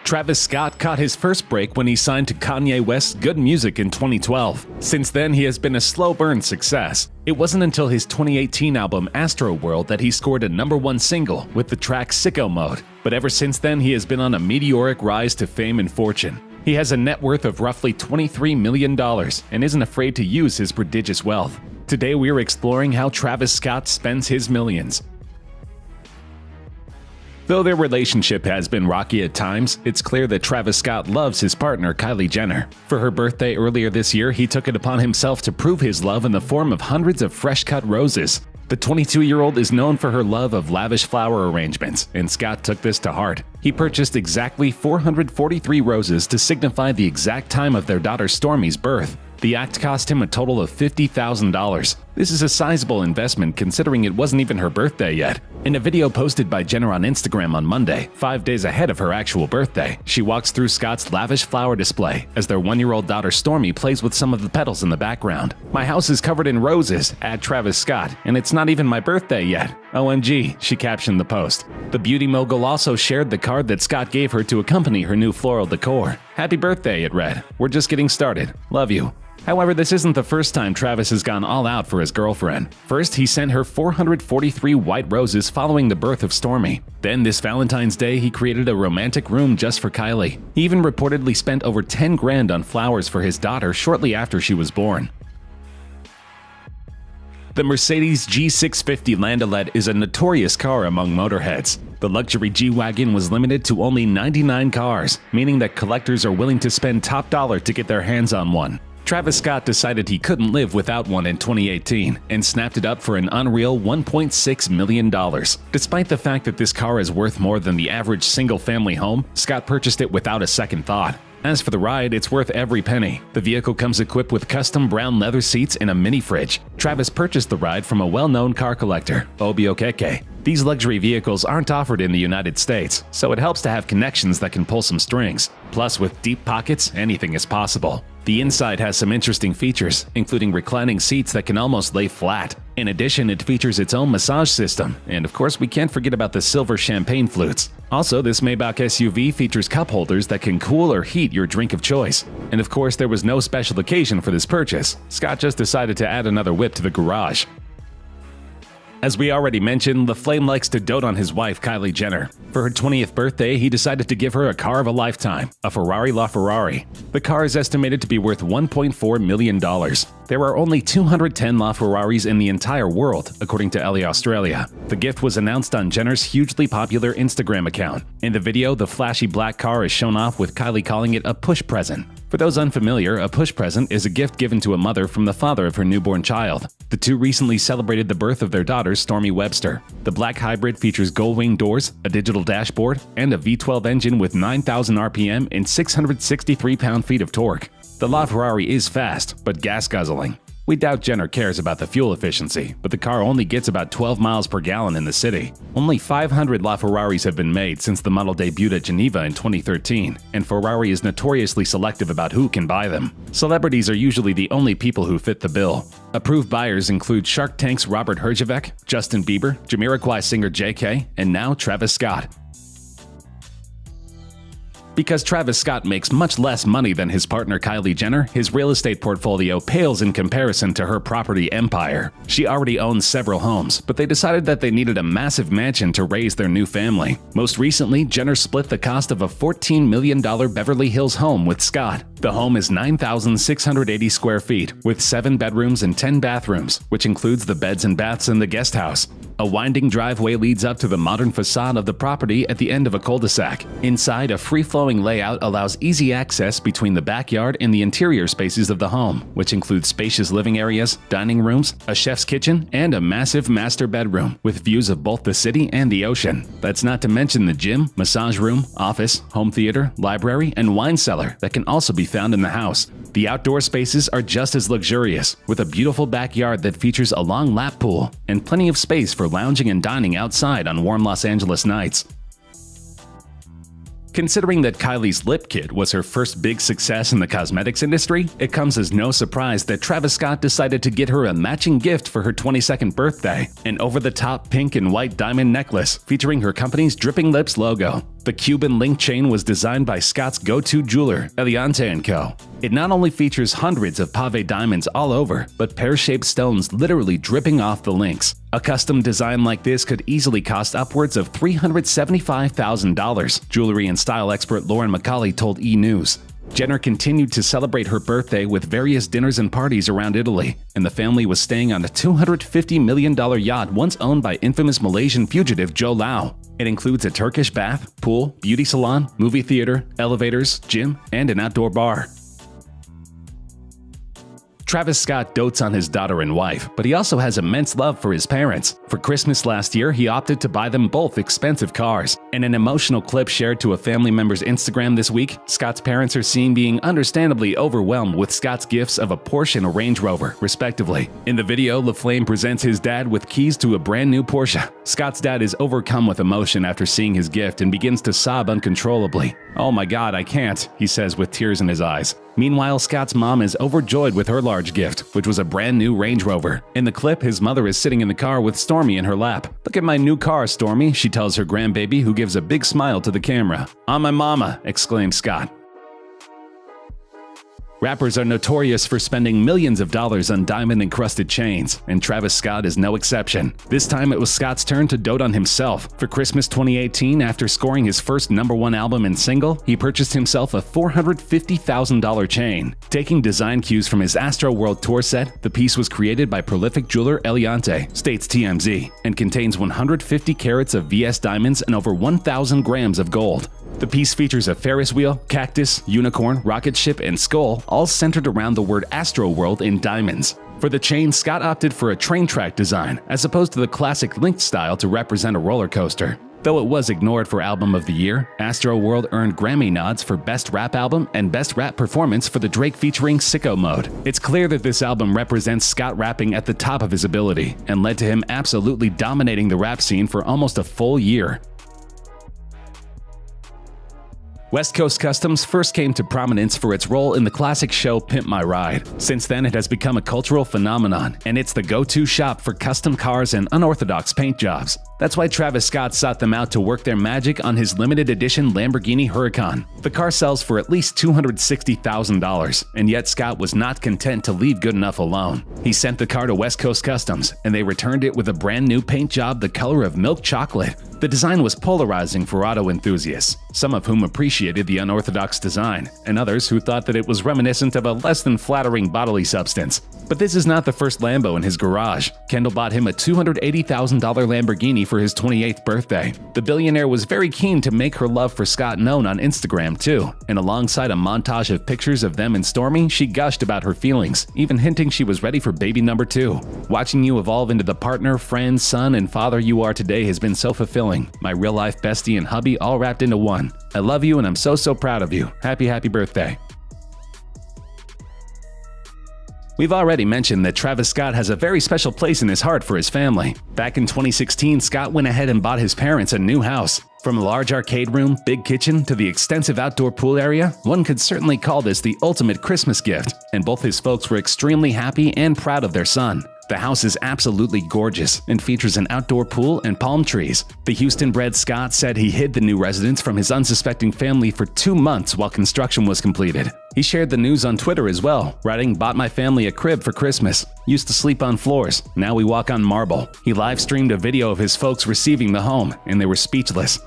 Travis Scott caught his first break when he signed to Kanye West's Good Music in 2012. Since then, he has been a slow burn success. It wasn't until his 2018 album Astroworld that he scored a #1 single with the track Sicko Mode. But ever since then, he has been on a meteoric rise to fame and fortune. He has a net worth of roughly $23 million and isn't afraid to use his prodigious wealth. Today, we are exploring how Travis Scott spends his millions. Though their relationship has been rocky at times, it's clear that Travis Scott loves his partner Kylie Jenner. For her birthday earlier this year, he took it upon himself to prove his love in the form of hundreds of fresh-cut roses. The 22-year-old is known for her love of lavish flower arrangements, and Scott took this to heart. He purchased exactly 443 roses to signify the exact time of their daughter Stormi's birth. The act cost him a total of $50,000. This is a sizable investment considering it wasn't even her birthday yet. In a video posted by Jenner on Instagram on Monday, 5 days ahead of her actual birthday, she walks through Scott's lavish flower display as their 1-year-old daughter Stormi plays with some of the petals in the background. "My house is covered in roses," add Travis Scott, "and it's not even my birthday yet. OMG," she captioned the post. The beauty mogul also shared the card that Scott gave her to accompany her new floral decor. "Happy birthday," it read. "We're just getting started. Love you." However, this isn't the first time Travis has gone all out for his girlfriend. First, he sent her 443 white roses following the birth of Stormi. Then, this Valentine's Day, he created a romantic room just for Kylie. He even reportedly spent over $10 grand on flowers for his daughter shortly after she was born. The Mercedes G650 Landaulet is a notorious car among motorheads. The luxury G-Wagon was limited to only 99 cars, meaning that collectors are willing to spend top dollar to get their hands on one. Travis Scott decided he couldn't live without one in 2018 and snapped it up for an unreal $1.6 million. Despite the fact that this car is worth more than the average single-family home, Scott purchased it without a second thought. As for the ride, it's worth every penny. The vehicle comes equipped with custom brown leather seats and a mini fridge. Travis purchased the ride from a well-known car collector, Obi Okeke. These luxury vehicles aren't offered in the United States, so it helps to have connections that can pull some strings. Plus, with deep pockets, anything is possible. The inside has some interesting features, including reclining seats that can almost lay flat. In addition, it features its own massage system, and of course we can't forget about the silver champagne flutes. Also, this Maybach SUV features cup holders that can cool or heat your drink of choice. And of course, there was no special occasion for this purchase. Scott just decided to add another whip to the garage. As we already mentioned, the Flame likes to dote on his wife Kylie Jenner. For her 20th birthday, he decided to give her a car of a lifetime, a Ferrari LaFerrari. The car is estimated to be worth $1.4 million. There are only 210 LaFerraris in the entire world, according to Elle Australia. The gift was announced on Jenner's hugely popular Instagram account. In the video, the flashy black car is shown off with Kylie calling it a push present. For those unfamiliar, a push present is a gift given to a mother from the father of her newborn child. The two recently celebrated the birth of their daughter, Stormi Webster. The black hybrid features gold-wing doors, a digital dashboard, and a V12 engine with 9,000 RPM and 663 pound-feet of torque. The LaFerrari is fast, but gas-guzzling. We doubt Jenner cares about the fuel efficiency, but the car only gets about 12 miles per gallon in the city. Only 500 LaFerraris have been made since the model debuted at Geneva in 2013, and Ferrari is notoriously selective about who can buy them. Celebrities are usually the only people who fit the bill. Approved buyers include Shark Tank's Robert Herjavec, Justin Bieber, Jamiroquai singer JK, and now Travis Scott. Because Travis Scott makes much less money than his partner Kylie Jenner, his real estate portfolio pales in comparison to her property empire. She already owns several homes, but they decided that they needed a massive mansion to raise their new family. Most recently, Jenner split the cost of a $14 million Beverly Hills home with Scott. The home is 9,680 square feet, with 7 bedrooms and 10 bathrooms, which includes the beds and baths in the guest house. A winding driveway leads up to the modern facade of the property at the end of a cul-de-sac. Inside, a free-flowing layout allows easy access between the backyard and the interior spaces of the home, which include spacious living areas, dining rooms, a chef's kitchen, and a massive master bedroom with views of both the city and the ocean. That's not to mention the gym, massage room, office, home theater, library, and wine cellar that can also be found in the house. The outdoor spaces are just as luxurious, with a beautiful backyard that features a long lap pool and plenty of space for lounging and dining outside on warm Los Angeles nights. Considering that Kylie's lip kit was her first big success in the cosmetics industry, it comes as no surprise that Travis Scott decided to get her a matching gift for her 22nd birthday, an over-the-top pink and white diamond necklace featuring her company's Dripping Lips logo. The Cuban link chain was designed by Scott's go-to jeweler, Eliante & Co. It not only features hundreds of pave diamonds all over, but pear-shaped stones literally dripping off the links. A custom design like this could easily cost upwards of $375,000, jewelry and style expert Lauren McCauley told E! News. Jenner continued to celebrate her birthday with various dinners and parties around Italy, and the family was staying on a $250 million yacht once owned by infamous Malaysian fugitive Joe Lau. It includes a Turkish bath, pool, beauty salon, movie theater, elevators, gym, and an outdoor bar. Travis Scott dotes on his daughter and wife, but he also has immense love for his parents. For Christmas last year, he opted to buy them both expensive cars. In an emotional clip shared to a family member's Instagram this week, Scott's parents are seen being understandably overwhelmed with Scott's gifts of a Porsche and a Range Rover, respectively. In the video, LaFlame presents his dad with keys to a brand new Porsche. Scott's dad is overcome with emotion after seeing his gift and begins to sob uncontrollably. "Oh my God, I can't," he says with tears in his eyes. Meanwhile, Scott's mom is overjoyed with her large gift, which was a brand new Range Rover. In the clip, his mother is sitting in the car with Stormy in her lap. "Look at my new car, Stormy," she tells her grandbaby, who gives a big smile to the camera. "On my mama," exclaims Scott. Rappers are notorious for spending millions of dollars on diamond-encrusted chains, and Travis Scott is no exception. This time it was Scott's turn to dote on himself. For Christmas 2018, after scoring his first #1 album and single, he purchased himself a $450,000 chain. Taking design cues from his Astroworld tour set, the piece was created by prolific jeweler Eliante, states TMZ, and contains 150 carats of VS diamonds and over 1,000 grams of gold. The piece features a Ferris wheel, cactus, unicorn, rocket ship, and skull, all centered around the word Astroworld in diamonds. For the chain, Scott opted for a train track design, as opposed to the classic linked style to represent a roller coaster. Though it was ignored for Album of the Year, Astroworld earned Grammy nods for Best Rap Album and Best Rap Performance for the Drake featuring Sicko Mode. It's clear that this album represents Scott rapping at the top of his ability, and led to him absolutely dominating the rap scene for almost a full year. West Coast Customs first came to prominence for its role in the classic show Pimp My Ride. Since then, it has become a cultural phenomenon, and it's the go-to shop for custom cars and unorthodox paint jobs. That's why Travis Scott sought them out to work their magic on his limited edition Lamborghini Huracan. The car sells for at least $260,000, and yet Scott was not content to leave good enough alone. He sent the car to West Coast Customs, and they returned it with a brand new paint job the color of milk chocolate. The design was polarizing for auto enthusiasts, some of whom appreciated the unorthodox design, and others who thought that it was reminiscent of a less than flattering bodily substance. But this is not the first Lambo in his garage. Kendall bought him a $280,000 Lamborghini for his 28th birthday. The billionaire was very keen to make her love for Scott known on Instagram too, and alongside a montage of pictures of them and Stormy, she gushed about her feelings, even hinting she was ready for baby number 2. "Watching you evolve into the partner, friend, son, and father you are today has been so fulfilling. My real-life bestie and hubby all wrapped into one. I love you and I'm so proud of you. Happy birthday." We've already mentioned that Travis Scott has a very special place in his heart for his family. Back in 2016, Scott went ahead and bought his parents a new house. From a large arcade room, big kitchen, to the extensive outdoor pool area, one could certainly call this the ultimate Christmas gift, and both his folks were extremely happy and proud of their son. The house is absolutely gorgeous and features an outdoor pool and palm trees. The Houston-bred Scott said he hid the new residence from his unsuspecting family for 2 months while construction was completed. He shared the news on Twitter as well, writing, "Bought my family a crib for Christmas. Used to sleep on floors. Now we walk on marble." He live-streamed a video of his folks receiving the home, and they were speechless.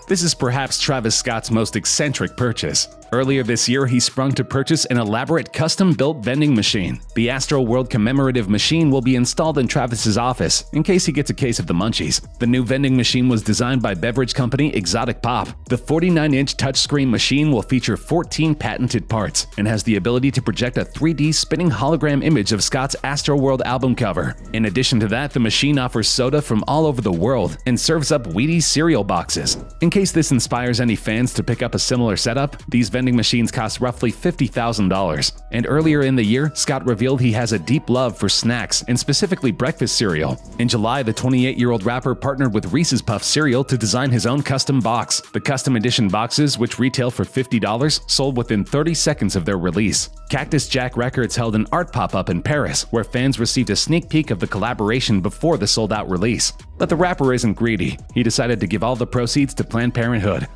This is perhaps Travis Scott's most eccentric purchase. Earlier this year, he sprung to purchase an elaborate custom-built vending machine. The Astroworld commemorative machine will be installed in Travis's office, in case he gets a case of the munchies. The new vending machine was designed by beverage company Exotic Pop. The 49-inch touchscreen machine will feature 14 patented parts, and has the ability to project a 3D spinning hologram image of Scott's Astroworld album cover. In addition to that, the machine offers soda from all over the world, and serves up Wheaties cereal boxes. In case this inspires any fans to pick up a similar setup, these vending vending machines cost roughly $50,000. And earlier in the year, Scott revealed he has a deep love for snacks, and specifically breakfast cereal. In July, the 28-year-old rapper partnered with Reese's Puffs cereal to design his own custom box. The custom edition boxes, which retail for $50, sold within 30 seconds of their release. Cactus Jack Records held an art pop-up in Paris, where fans received a sneak peek of the collaboration before the sold-out release. But the rapper isn't greedy. He decided to give all the proceeds to Planned Parenthood.